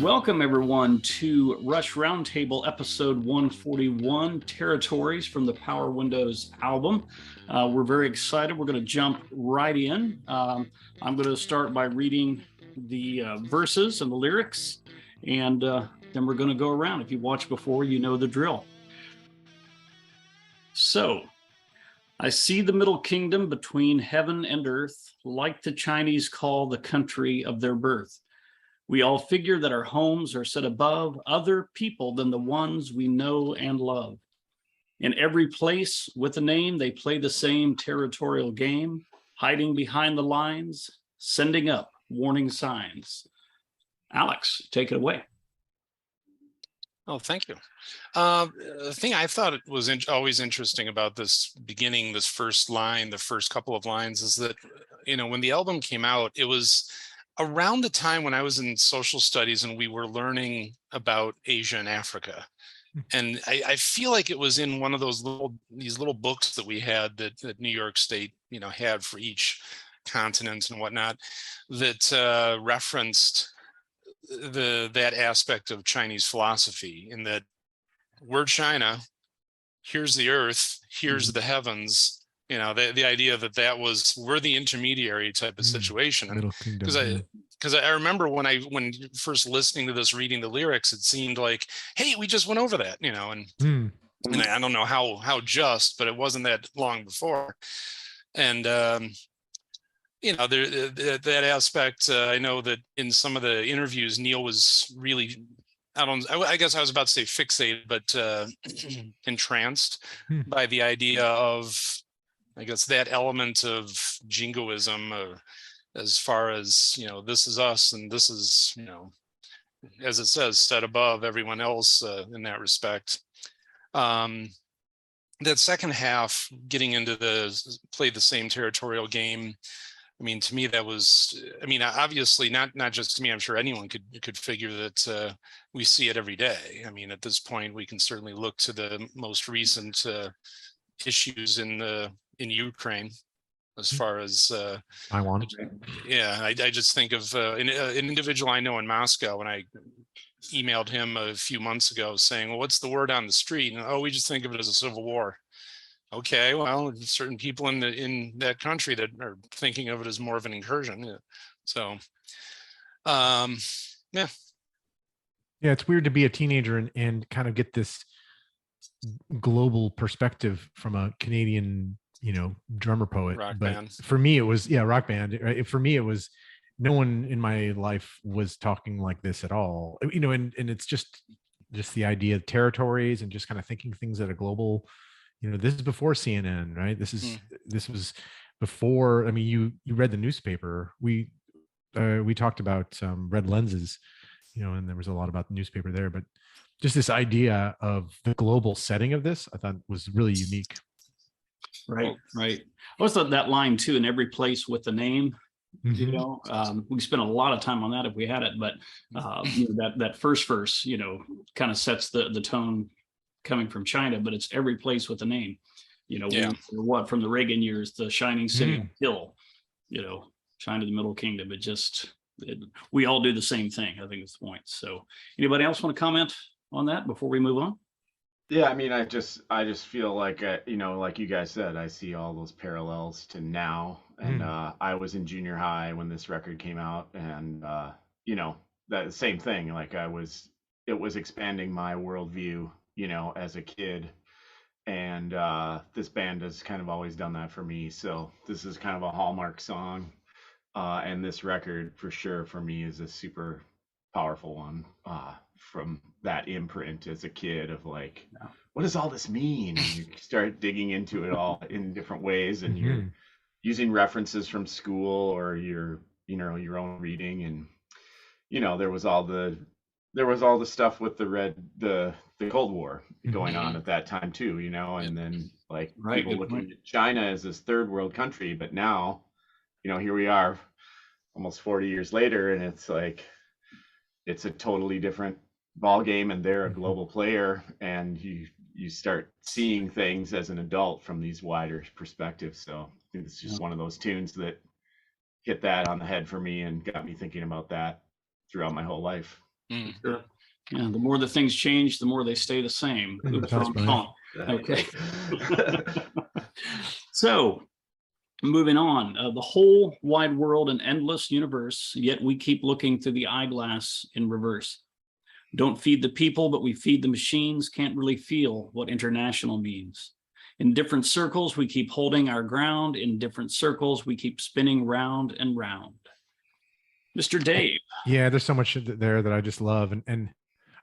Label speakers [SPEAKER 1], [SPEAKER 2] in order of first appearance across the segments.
[SPEAKER 1] Welcome, everyone, to Rush Roundtable, episode 141, Territories from the Power Windows album. We're very excited. We're going to jump right in. I'm going to start by reading the verses and the lyrics, and then we're going to go around. If you watched before, you know the drill. So, I see the middle kingdom between heaven and earth, like the Chinese call the country of their birth. We all figure that our homes are set above other people than the ones we know and love. In every place with a name, they play the same territorial game, hiding behind the lines, sending up warning signs. Alex, take it away.
[SPEAKER 2] Oh, thank you. The thing I thought it was always interesting about this beginning, this first line, the first couple of lines, is that, when the album came out, it was around the time when I was in social studies and we were learning about Asia and Africa. And I feel like it was in one of these little books that we had that New York State, had for each continent and whatnot, that referenced that aspect of Chinese philosophy, in that we're China, here's the earth, here's the heavens. The idea that we're the intermediary type of situation.
[SPEAKER 3] Middle kingdom.
[SPEAKER 2] Because I remember when first listening to this, reading the lyrics, it seemed like, hey, we just went over that, and I don't know how just, but it wasn't that long before. And that aspect, I know that in some of the interviews, Neil was really, I guess I was about to say fixated, but entranced by the idea of, I guess, that element of jingoism, as far as, this is us and this is, as it says, set above everyone else in that respect. That second half, getting into play the same territorial game, to me, that was, obviously not just to me, I'm sure anyone could figure that we see it every day. At this point, we can certainly look to the most recent issues in Ukraine, as far as
[SPEAKER 3] Taiwan.
[SPEAKER 2] Yeah, I just think of an individual I know in Moscow, and I emailed him a few months ago saying, well, what's the word on the street? And, oh, we just think of it as a civil war. Okay, well, certain people in that country that are thinking of it as more of an incursion. Yeah. So, yeah.
[SPEAKER 3] Yeah, it's weird to be a teenager and kind of get this global perspective from a Canadian, drummer poet.
[SPEAKER 2] Rock
[SPEAKER 3] but
[SPEAKER 2] band.
[SPEAKER 3] For me, it was, rock band. Right? For me, it was, no one in my life was talking like this at all. And it's just the idea of territories and just kind of thinking things at a global. This is before CNN, right? This was before. You read the newspaper. We talked about red lenses, and there was a lot about the newspaper there. But just this idea of the global setting of this, I thought was really unique.
[SPEAKER 1] Right. I always thought that line too, in every place with the name. We spent a lot of time on that if we had it, but that first verse, kind of sets the tone coming from China, but it's every place with a name. From the Reagan years, the shining city hill, China, the middle kingdom. We all do the same thing. I think is the point. So anybody else want to comment on that before we move on?
[SPEAKER 4] Yeah, I just feel like, like you guys said, I see all those parallels to now. And I was in junior high when this record came out, and that same thing. Like it was expanding my worldview, as a kid. And this band has kind of always done that for me. So this is kind of a hallmark song. And this record, for sure, for me, is a super powerful one. From that imprint as a kid of like, what does all this mean? And you start digging into it all in different ways, and you're using references from school or your own reading. And there was all the stuff with the Cold War going on at that time too, and then like people looking at China as this third world country, but now, here we are almost 40 years later, and it's like it's a totally different ball game, and they're a global player, and you start seeing things as an adult from these wider perspectives. So I think it's just one of those tunes that hit that on the head for me and got me thinking about that throughout my whole life.
[SPEAKER 1] Sure. Yeah, the more the things change, the more they stay the same. Oops,
[SPEAKER 3] That's
[SPEAKER 1] wrong
[SPEAKER 3] right.
[SPEAKER 1] song. Okay. So, moving on, the whole wide world, an endless universe, yet we keep looking through the eyeglass in reverse. Don't feed the people, but we feed the machines, can't really feel what international means. In different circles, we keep holding our ground. In different circles, we keep spinning round and round. Mr. Dave.
[SPEAKER 3] Yeah, there's so much there that I just love. And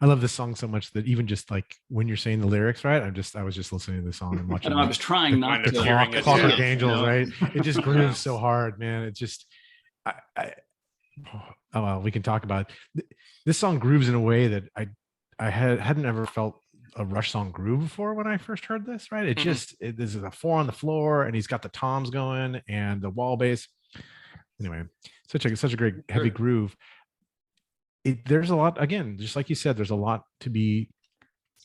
[SPEAKER 3] I love this song so much that even just like when you're saying the lyrics, right? I was just listening to the song and watching.
[SPEAKER 1] I was trying not to.
[SPEAKER 3] Clockwork Angels, right? It just grooves so hard, man. It just, oh well, we can talk about it. This song grooves in a way that I hadn't ever felt a Rush song groove before when I first heard this, right? It just, there's a 4 on the floor and he's got the toms going and the wall bass. Anyway, such a great heavy groove. There's a lot, again, just like you said, there's a lot to be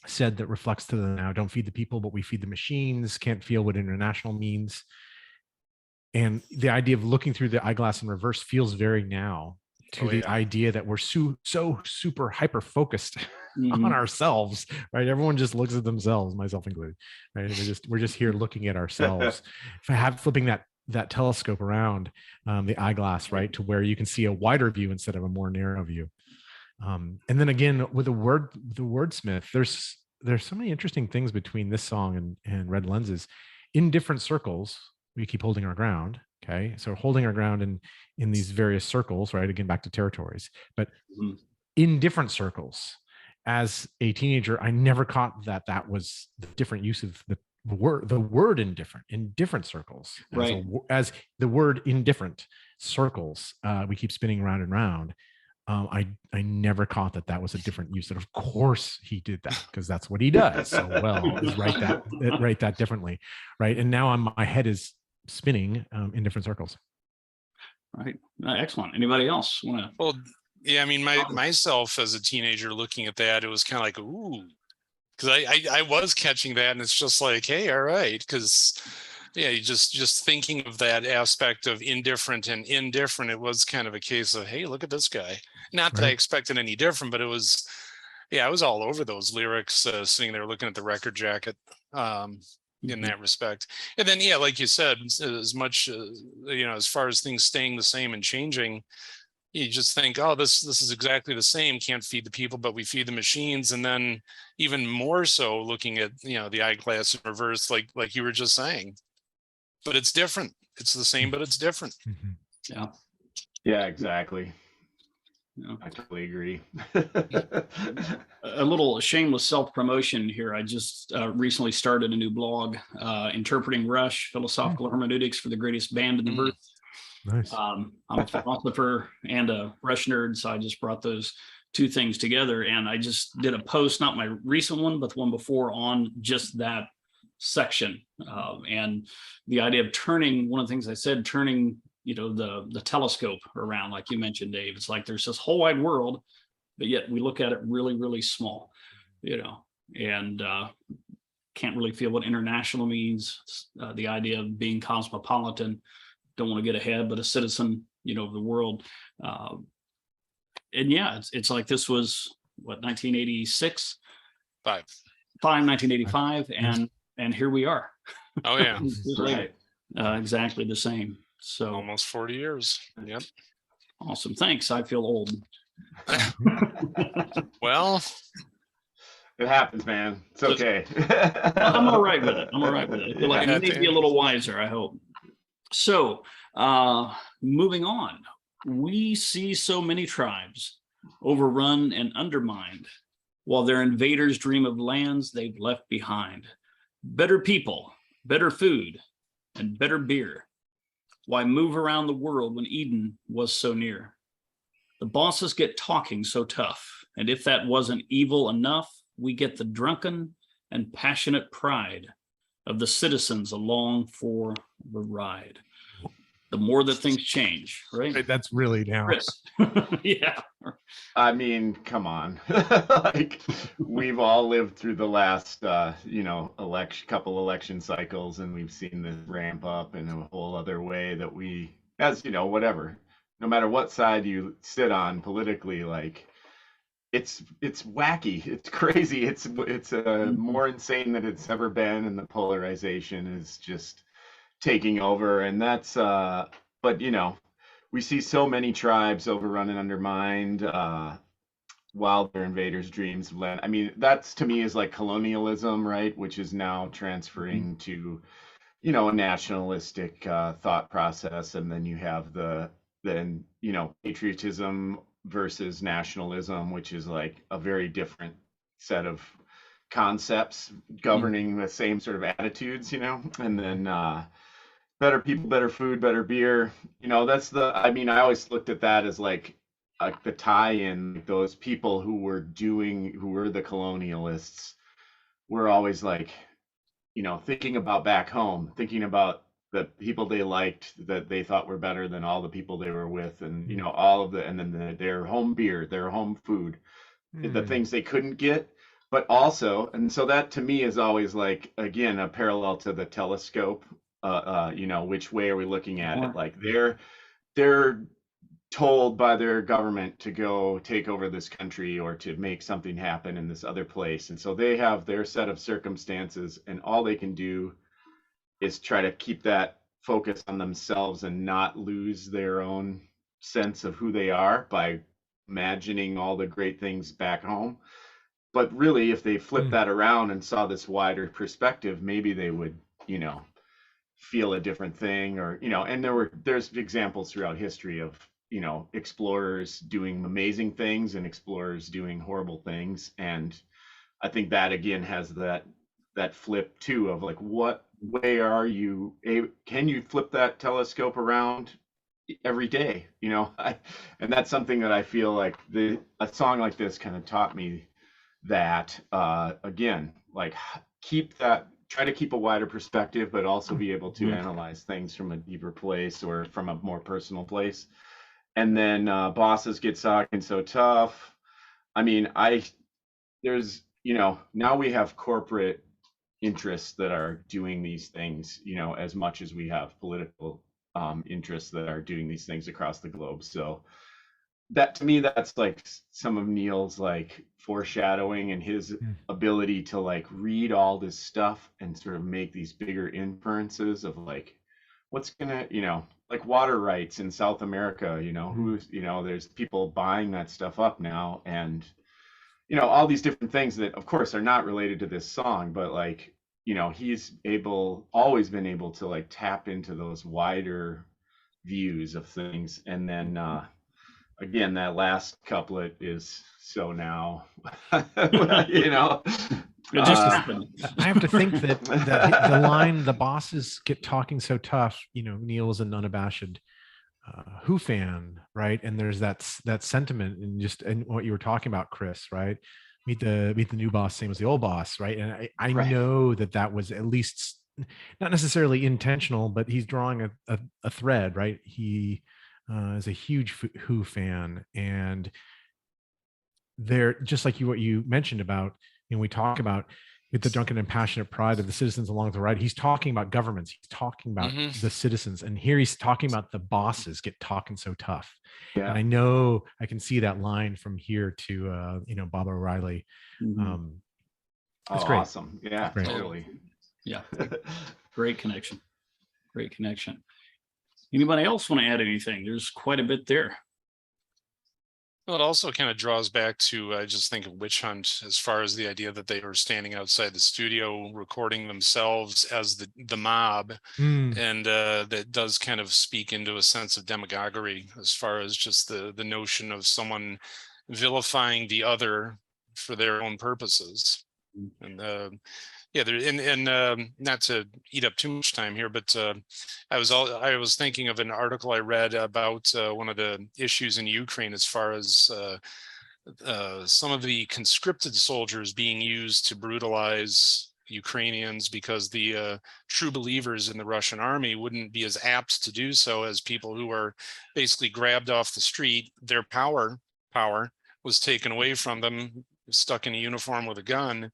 [SPEAKER 3] said that reflects to the now. Don't feed the people, but we feed the machines. Can't feel what international means. And the idea of looking through the eyeglass in reverse feels very now to the idea that we're so super hyper focused on ourselves, right? Everyone just looks at themselves, myself included, right? We're just here looking at ourselves. If I have flipping that telescope around the eyeglass, right, to where you can see a wider view instead of a more narrow view. And then again, with the wordsmith, there's so many interesting things between this song and Red Lenses. In different circles, we keep holding our ground. Okay, so holding our ground in these various circles, right? Again, back to territories, but in different circles. As a teenager, I never caught that was the different use of the word in different circles,
[SPEAKER 1] right?
[SPEAKER 3] As the word in different circles, we keep spinning round and round. I never caught that was a different use. And of course he did that because that's what he does so well, is write that differently, right? And now my head is spinning in different circles.
[SPEAKER 1] Right. Excellent. Anybody else want to?
[SPEAKER 2] Well, yeah, I mean, myself as a teenager looking at that, it was kind of like, ooh, because I was catching that, and it's just like, hey, all right, because yeah, you just thinking of that aspect of indifferent, it was kind of a case of, hey, look at this guy. Not that I expected any different, but it was, yeah, I was all over those lyrics, sitting there looking at the record jacket, in that respect. And then, yeah, like you said, as much, as far as things staying the same and changing, you just think, oh, this is exactly the same. Can't feed the people, but we feed the machines. And then even more so looking at, the eyeglass in reverse, like you were just saying, but it's different. It's the same, but it's different.
[SPEAKER 1] Yeah.
[SPEAKER 4] Yeah, exactly. I totally agree.
[SPEAKER 1] A little shameless self-promotion here. I just recently started a new blog, Interpreting Rush, Philosophical Hermeneutics for the Greatest Band in the Verse.
[SPEAKER 3] Nice.
[SPEAKER 1] I'm a philosopher and a Rush nerd, so I just brought those two things together. And I just did a post, not my recent one, but the one before, on just that section. And the idea of turning, one of the things I said, turning the telescope around, like you mentioned, Dave. It's like there's this whole wide world, but yet we look at it really, really small, and can't really feel what international means. The idea of being cosmopolitan, don't want to get ahead, but a citizen, of the world. And yeah, it's like this was what, 1986, 1985, and here we are.
[SPEAKER 2] Oh yeah.
[SPEAKER 1] Right. Exactly the same. So
[SPEAKER 2] almost 40 years. Yep.
[SPEAKER 1] Awesome. Thanks. I feel old.
[SPEAKER 2] Well,
[SPEAKER 4] it happens, man. It's okay.
[SPEAKER 1] I'm all right with it. I feel like I need to be a little wiser, I hope. So, moving on, we see so many tribes overrun and undermined, while their invaders dream of lands they've left behind. Better people, better food, and better beer. Why move around the world when Eden was so near? The bosses get talking so tough, and if that wasn't evil enough, we get the drunken and passionate pride of the citizens along for the ride. The more that things change, right?
[SPEAKER 3] That's really now.
[SPEAKER 1] Yeah.
[SPEAKER 4] I mean, come on. Like, we've all lived through the last, couple election cycles, and we've seen this ramp up in a whole other way that we, as whatever, no matter what side you sit on politically, like, it's wacky, it's crazy, it's
[SPEAKER 1] Mhm.
[SPEAKER 4] more insane than it's ever been, and the polarization is just taking over. And that's but we see so many tribes overrun and undermined, while their invaders' dreams of land. I mean, that's to me is like colonialism, right? Which is now transferring to a nationalistic thought process. And then you have then patriotism versus nationalism, which is like a very different set of concepts governing the same sort of attitudes. And then better people, better food, better beer. That's I mean, I always looked at that as like the tie-in. Like, those people who were the colonialists were always like, thinking about back home, thinking about the people they liked, that they thought were better than all the people they were with, and all of and then their home beer, their home food, the things they couldn't get. But also, and so that to me is always like, again, a parallel to the telescope. Which way are we looking at it? Like, they're told by their government to go take over this country or to make something happen in this other place. And so they have their set of circumstances, and all they can do is try to keep that focus on themselves and not lose their own sense of who they are by imagining all the great things back home. But really, if they flipped that around and saw this wider perspective, maybe they would, feel a different thing. Or and there's examples throughout history of explorers doing amazing things and explorers doing horrible things. And I think that again has that flip too, of like, what way are you can you flip that telescope around every day? And that's something that I feel like a song like this kind of taught me, that again, like, try to keep a wider perspective, but also be able to analyze things from a deeper place or from a more personal place. And then bosses get sucking so tough. I mean, there's now we have corporate interests that are doing these things, as much as we have political interests that are doing these things across the globe. So that, to me, that's like some of Neil's like foreshadowing, and his ability to like read all this stuff and sort of make these bigger inferences of like what's gonna, like water rights in South America, who's, there's people buying that stuff up now. And all these different things that of course are not related to this song, but like, he's always been able to like tap into those wider views of things. And then again, that last couplet is so now,
[SPEAKER 3] I have to think that the line, the bosses get talking so tough, Neil is an unabashed Who fan, right? And there's that sentiment, and what you were talking about, Chris, right? Meet the new boss, same as the old boss, right? And I
[SPEAKER 4] Right.
[SPEAKER 3] know that was at least not necessarily intentional, but he's drawing a thread, right? He is a huge Who fan, and they're just like what you mentioned about, we talk about with the drunken and passionate pride of the citizens along the right. He's talking about governments. He's talking about the citizens. And here he's talking about the bosses get talking so tough.
[SPEAKER 4] Yeah.
[SPEAKER 3] And I know I can see that line from here to, Bob O'Reilly.
[SPEAKER 4] That's
[SPEAKER 3] great.
[SPEAKER 4] Awesome. Yeah,
[SPEAKER 3] great.
[SPEAKER 4] Totally.
[SPEAKER 1] Yeah. Great connection. Great connection. Anybody else want to add anything? There's quite a bit there.
[SPEAKER 2] Well, it also kind of draws back to, I just think of Witch Hunt, as far as the idea that they were standing outside the studio recording themselves as the mob. And that does kind of speak into a sense of demagoguery, as far as just the notion of someone vilifying the other for their own purposes. And yeah, not to eat up too much time here, but I was thinking of an article I read about one of the issues in Ukraine, as far as some of the conscripted soldiers being used to brutalize Ukrainians, because the true believers in the Russian army wouldn't be as apt to do so as people who are basically grabbed off the street. Their power was taken away from them, stuck in a uniform with a gun.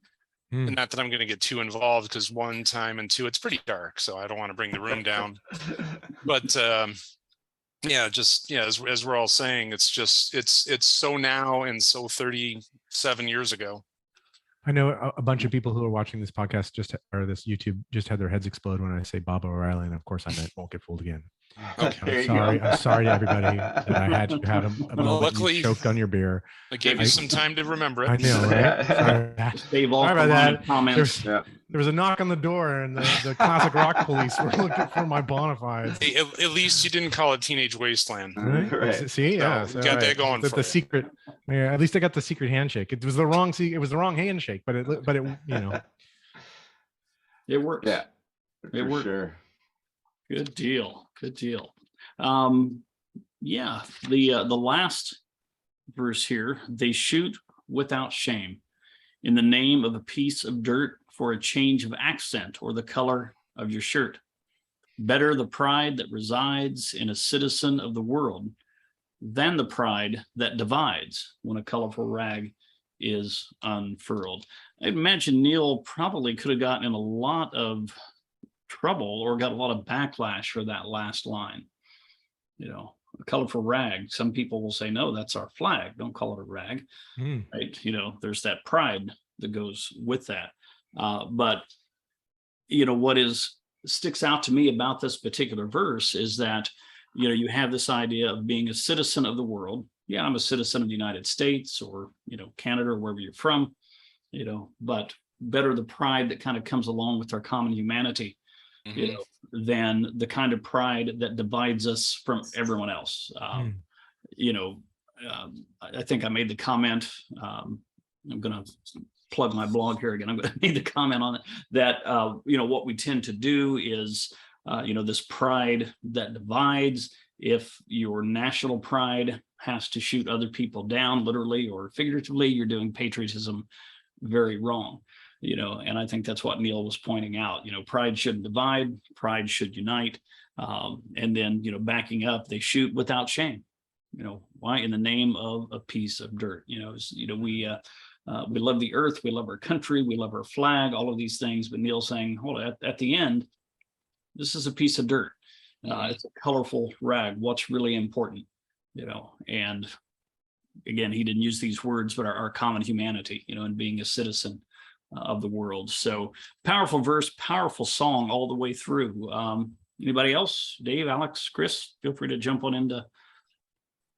[SPEAKER 2] And not that I'm going to get too involved, because one time, and two, it's pretty dark, so I don't want to bring the room down. But Yeah, just as we're all saying, it's just it's so now and so 37 years ago.
[SPEAKER 3] I know a bunch of people who are watching this podcast or this YouTube just had their heads explode when I say Bob O'Reilly, and of course I meant Won't Get Fooled Again.
[SPEAKER 4] There you
[SPEAKER 3] I'm
[SPEAKER 4] go.
[SPEAKER 3] sorry to everybody that I had you have a
[SPEAKER 2] Well,
[SPEAKER 3] moment
[SPEAKER 2] luckily,
[SPEAKER 3] you choked on your beer.
[SPEAKER 2] I gave you some time to remember it.
[SPEAKER 3] I know, right? Sorry.
[SPEAKER 1] Dave, all
[SPEAKER 3] Sorry about that.
[SPEAKER 1] comments.
[SPEAKER 3] There was a knock on the door, and the classic rock police were looking for my bona fides.
[SPEAKER 2] Hey, at least you didn't call it Teenage Wasteland.
[SPEAKER 3] Right? See, yeah,
[SPEAKER 2] So, got that going for
[SPEAKER 3] the
[SPEAKER 2] you.
[SPEAKER 3] secret. Yeah, at least I got the secret handshake. It was the wrong handshake, but it
[SPEAKER 1] It works.
[SPEAKER 4] Yeah,
[SPEAKER 1] it
[SPEAKER 4] for
[SPEAKER 1] works.
[SPEAKER 4] sure.
[SPEAKER 1] Good deal. Yeah, the last verse here, they shoot without shame in the name of a piece of dirt for a change of accent or the color of your shirt. Better the pride that resides in a citizen of the world than the pride that divides when a colorful rag is unfurled. I imagine Neil probably could have gotten in a lot of trouble or got a lot of backlash for that last line. A colorful rag. Some people will say, no, that's our flag. Don't call it a rag. Right? There's that pride that goes with that. But what sticks out to me about this particular verse is that, you have this idea of being a citizen of the world. Yeah, I'm a citizen of the United States or, Canada or wherever you're from, but better the pride that kind of comes along with our common humanity, than the kind of pride that divides us from everyone else. I think I made the comment, I'm going to plug my blog here again. I'm going to make the comment on it that, what we tend to do is, this pride that divides. If your national pride has to shoot other people down, literally or figuratively, you're doing patriotism very wrong. And I think that's what Neil was pointing out. Pride shouldn't divide, pride should unite. And then, backing up, they shoot without shame. Why? In the name of a piece of dirt. We love the earth, we love our country, we love our flag, all of these things. But Neil's saying, hold on, at the end, this is a piece of dirt. It's a colorful rag. What's really important, and again, he didn't use these words, but our common humanity, and being a citizen of the world. So powerful verse, powerful song all the way through. Anybody else? Dave, Alex, Chris, feel free to jump on into.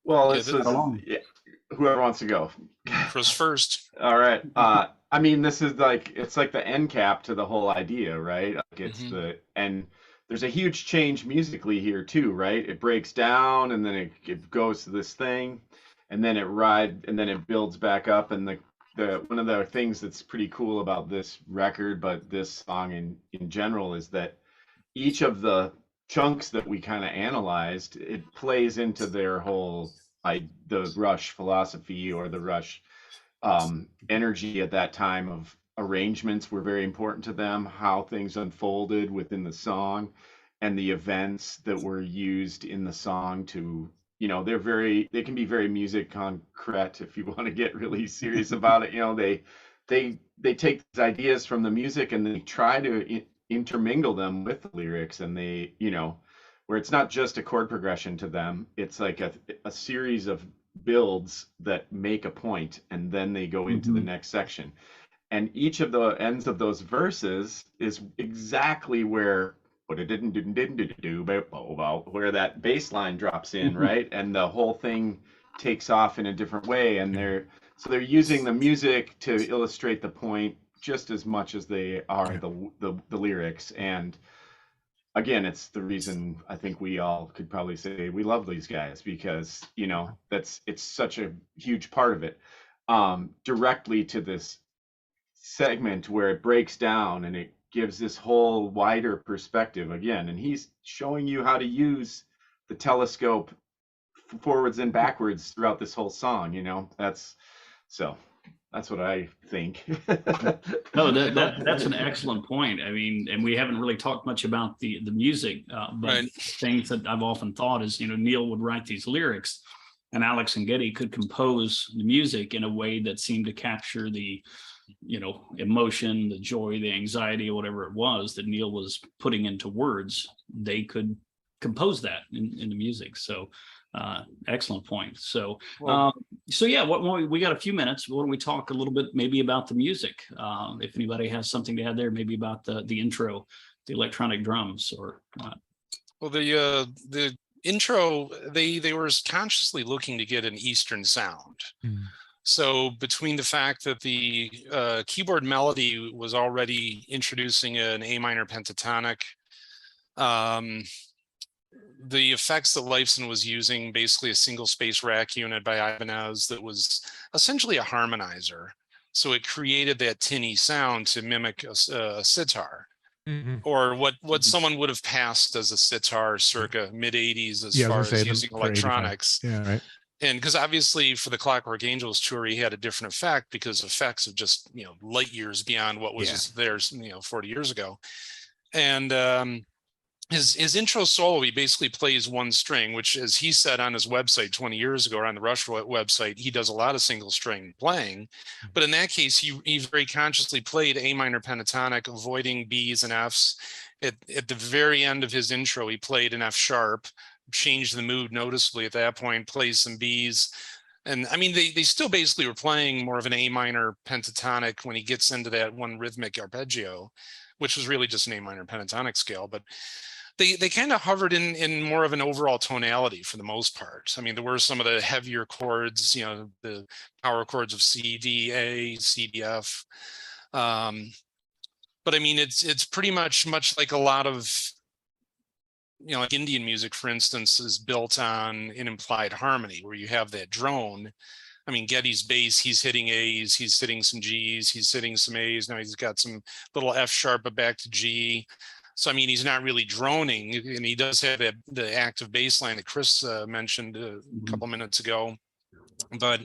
[SPEAKER 4] Well, whoever wants to go.
[SPEAKER 2] Chris first.
[SPEAKER 4] All right. I mean, this is it's like the end cap to the whole idea, right? Like it's and there's a huge change musically here too, right? It breaks down and then it goes to this thing and then it builds back up. And the one of the things that's pretty cool about this record, but this song in general, is that each of the chunks that we kind of analyzed, it plays into their whole the Rush philosophy or the Rush energy at that time. Of arrangements were very important to them, how things unfolded within the song and the events that were used in the song to, they can be very music concrete if you want to get really serious about it. They take these ideas from the music and they try to intermingle them with the lyrics, and they, where it's not just a chord progression to them, it's like a series of builds that make a point and then they go into the next section. And each of the ends of those verses is exactly where where that bass line drops in, right? And the whole thing takes off in a different way. And they're using the music to illustrate the point just as much as they are the lyrics. And again, it's the reason I think we all could probably say we love these guys, because it's such a huge part of it. Directly to this segment where it breaks down and it gives this whole wider perspective again, and he's showing you how to use the telescope forwards and backwards throughout this whole song. That's what I think.
[SPEAKER 1] No, that's an excellent point. I mean, and we haven't really talked much about the music, but things that I've often thought is, Neil would write these lyrics and Alex and Getty could compose the music in a way that seemed to capture the emotion, the joy, the anxiety, whatever it was that Neil was putting into words. They could compose that in the music. So excellent point. So
[SPEAKER 2] Well,
[SPEAKER 1] so yeah, we got a few minutes. Why don't we talk a little bit maybe about the music? If anybody has something to add there, maybe about the intro, the electronic drums, or
[SPEAKER 2] well, the intro, they were consciously looking to get an Eastern sound. So between the fact that the keyboard melody was already introducing an A minor pentatonic, the effects that Lifeson was using, basically a single space rack unit by Ibanez that was essentially a harmonizer. So it created that tinny sound to mimic a sitar. Or what someone would have passed as a sitar circa mid 80s as far as using electronics.
[SPEAKER 3] Yeah, right.
[SPEAKER 2] And because obviously for the Clockwork Angels tour, he had a different effect because effects are just, light years beyond what was theirs, 40 years ago. And his intro solo, he basically plays one string, which, as he said on his website 20 years ago, or on the Rush website, he does a lot of single string playing. But in that case, he very consciously played A minor pentatonic, avoiding B's and F's. At the very end of his intro, he played an F sharp, changed the mood noticeably at that point, plays some B's. And I mean, they still basically were playing more of an A minor pentatonic when he gets into that one rhythmic arpeggio, which was really just an A minor pentatonic scale. But they kind of hovered in more of an overall tonality for the most part. I mean, there were some of the heavier chords, the power chords of C, D, A, C, D, F. But I mean, it's pretty much like a lot of, like Indian music, for instance, is built on an implied harmony where you have that drone. I mean, Geddy's bass, he's hitting A's, he's hitting some G's, he's hitting some A's. Now he's got some little F sharp, but back to G. So, I mean, he's not really droning, and he does have the active bass line that Chris mentioned a couple minutes ago. But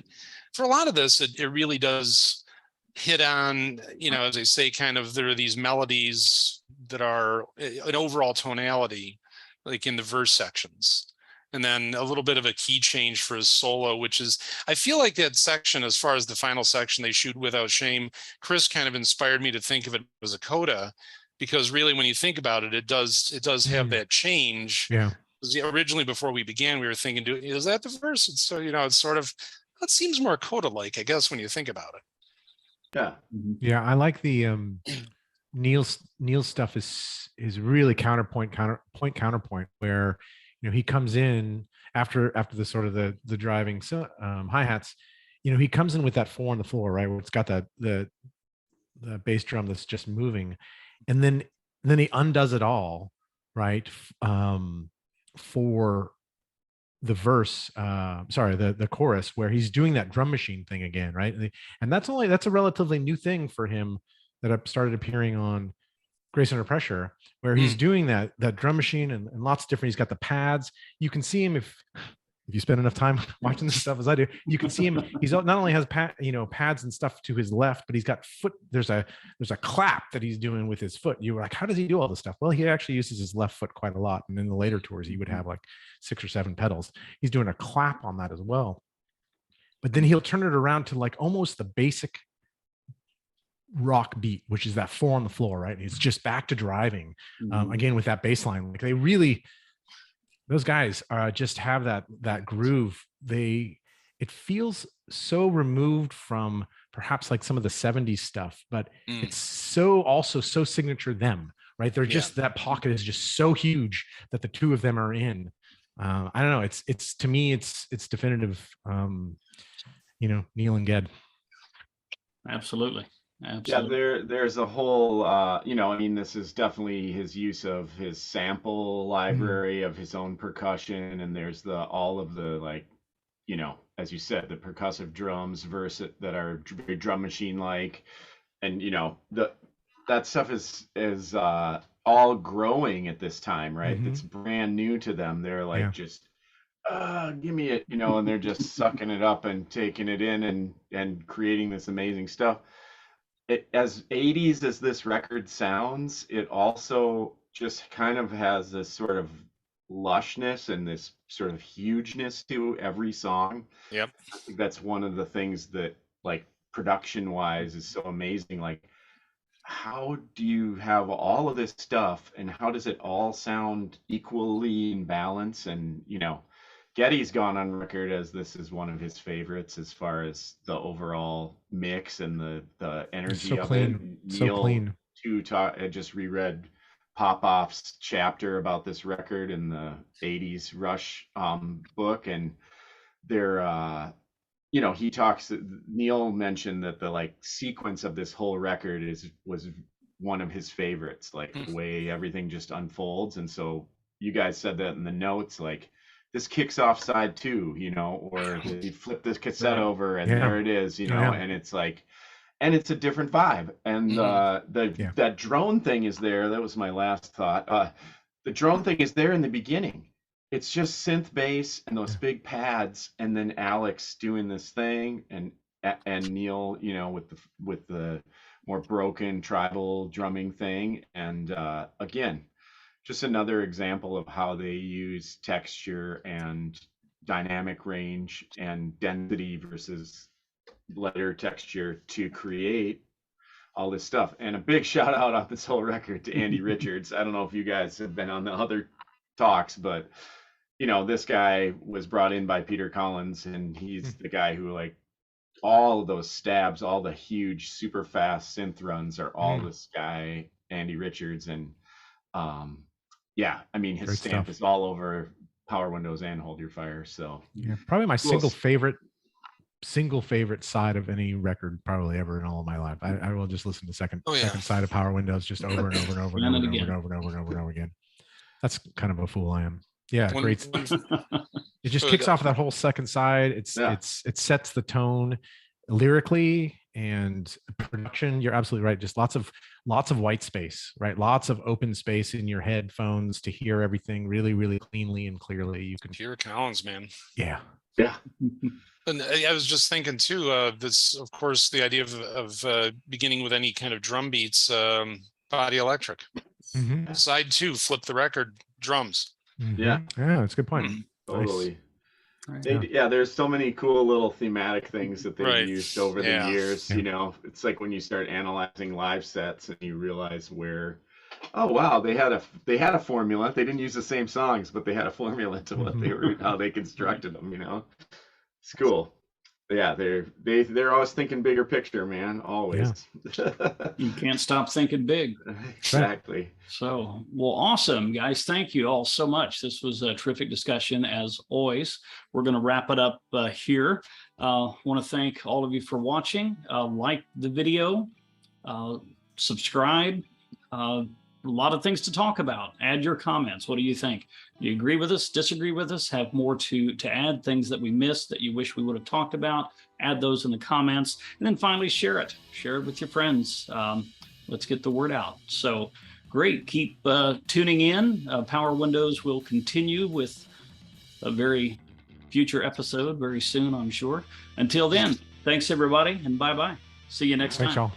[SPEAKER 2] for a lot of this, it really does hit on, as I say, kind of there are these melodies that are an overall tonality, like in the verse sections. And then a little bit of a key change for his solo, which is, I feel like that section, as far as the final section, they shoot Without Shame, Chris kind of inspired me to think of it as a coda. Because really, when you think about it, it does have that change.
[SPEAKER 3] Yeah.
[SPEAKER 2] Because originally, before we began, we were thinking, is that the verse? And so, it's sort of, that seems more coda-like, I guess, when you think about it.
[SPEAKER 4] Yeah.
[SPEAKER 3] Yeah, I like the Neil's stuff is really counterpoint, where he comes in after the sort of the driving hi-hats. He comes in with that 4 on the floor, right, where it's got the bass drum that's just moving. And then he undoes it all, right? For the verse, the chorus, where he's doing that drum machine thing again, right? And that's a relatively new thing for him that started appearing on Grace Under Pressure, where he's doing that drum machine and lots of different. He's got the pads. You can see him if you spend enough time watching this stuff as I do, you can see him. He's not only has pads and stuff to his left, but he's got foot. There's a clap that he's doing with his foot. You were like, how does he do all this stuff? Well, he actually uses his left foot quite a lot. And in the later tours, he would have like 6 or 7 pedals. He's doing a clap on that as well. But then he'll turn it around to like almost the basic rock beat, which is that 4 on the floor, right? It's just back to driving again with that bass line. Like they really. Those guys just have that groove. It feels so removed from perhaps like some of the 70s stuff, but it's also so signature them, right? They're just, that pocket is just so huge that the two of them are in. I don't know. It's to me, it's definitive. Neil and Ged.
[SPEAKER 1] Absolutely.
[SPEAKER 4] Yeah, there's a whole, this is definitely his use of his sample library of his own percussion, and there's all of the, like, as you said, the percussive drums that are very drum machine like, and that stuff is all growing at this time, right? It's brand new to them. They're like just give me it, and they're just sucking it up and taking it in and creating this amazing stuff. As 80s as this record sounds, it also just kind of has this sort of lushness and this sort of hugeness to every song.
[SPEAKER 2] Yep.
[SPEAKER 4] I think that's one of the things that, like, production wise is so amazing. Like, how do you have all of this stuff and how does it all sound equally in balance? And, Getty's gone on record as this is one of his favorites as far as the overall mix and the energy
[SPEAKER 3] so
[SPEAKER 4] of
[SPEAKER 3] clean,
[SPEAKER 4] it.
[SPEAKER 3] so
[SPEAKER 4] Neil
[SPEAKER 3] clean.
[SPEAKER 4] too I just reread Popoff's chapter about this record in the 80s Rush book, and they're he talks. Neil mentioned that the like sequence of this whole record was one of his favorites, like the way everything just unfolds. And so you guys said that in the notes, like this kicks off side 2, or you flip this cassette over and there it is, and it's like, and it's a different vibe. And that drone thing is there. That was my last thought. The drone thing is there in the beginning. It's just synth bass and those big pads, and then Alex doing this thing, and Neil, with the more broken tribal drumming thing. And again, just another example of how they use texture and dynamic range and density versus letter texture to create all this stuff. And a big shout out on this whole record to Andy Richards. I don't know if you guys have been on the other talks, but this guy was brought in by Peter Collins, and he's the guy who, like, all of those stabs, all the huge super fast synth runs are all this guy Andy Richards. And his
[SPEAKER 3] Great
[SPEAKER 4] stamp
[SPEAKER 3] stuff.
[SPEAKER 4] is all over Power Windows and Hold Your Fire. So
[SPEAKER 3] probably my single favorite side of any record probably ever in all of my life. I will just listen to second side of Power Windows just over and over and over and over and over and over and over and over again. That's kind of a fool I am. Yeah, great. It just kicks off that whole second side. It sets the tone lyrically and production. You're absolutely right. Just lots of white space, right? Lots of open space in your headphones to hear everything really, really cleanly and clearly. You can
[SPEAKER 2] hear Collins, man.
[SPEAKER 3] Yeah.
[SPEAKER 2] And I was just thinking too, this, of course, the idea of beginning with any kind of drum beats, Body Electric. Side 2, flip the record, drums.
[SPEAKER 3] Yeah, that's a good point.
[SPEAKER 4] Totally.
[SPEAKER 3] Nice.
[SPEAKER 4] There's so many cool little thematic things that they've used over the years. It's like when you start analyzing live sets and you realize where, oh wow, they had a formula. They didn't use the same songs, but they had a formula to what they were, how they constructed them. It's cool. Yeah, they're always thinking bigger picture, man. Always.
[SPEAKER 1] You can't stop thinking big.
[SPEAKER 4] Exactly.
[SPEAKER 1] So, well, awesome, guys. Thank you all so much. This was a terrific discussion as always. We're going to wrap it up here. Want to thank all of you for watching. Like the video, subscribe. A lot of things to talk about. Add your comments. What do you think? Do you agree with us? Disagree with us? Have more to add? Things that we missed that you wish we would have talked about? Add those in the comments. And then finally, share it. Share it with your friends. Let's get the word out. So great. Keep tuning in. Power Windows will continue with a very future episode very soon, I'm sure. Until then, thanks everybody, and bye-bye. See you next time.
[SPEAKER 3] Thanks, y'all.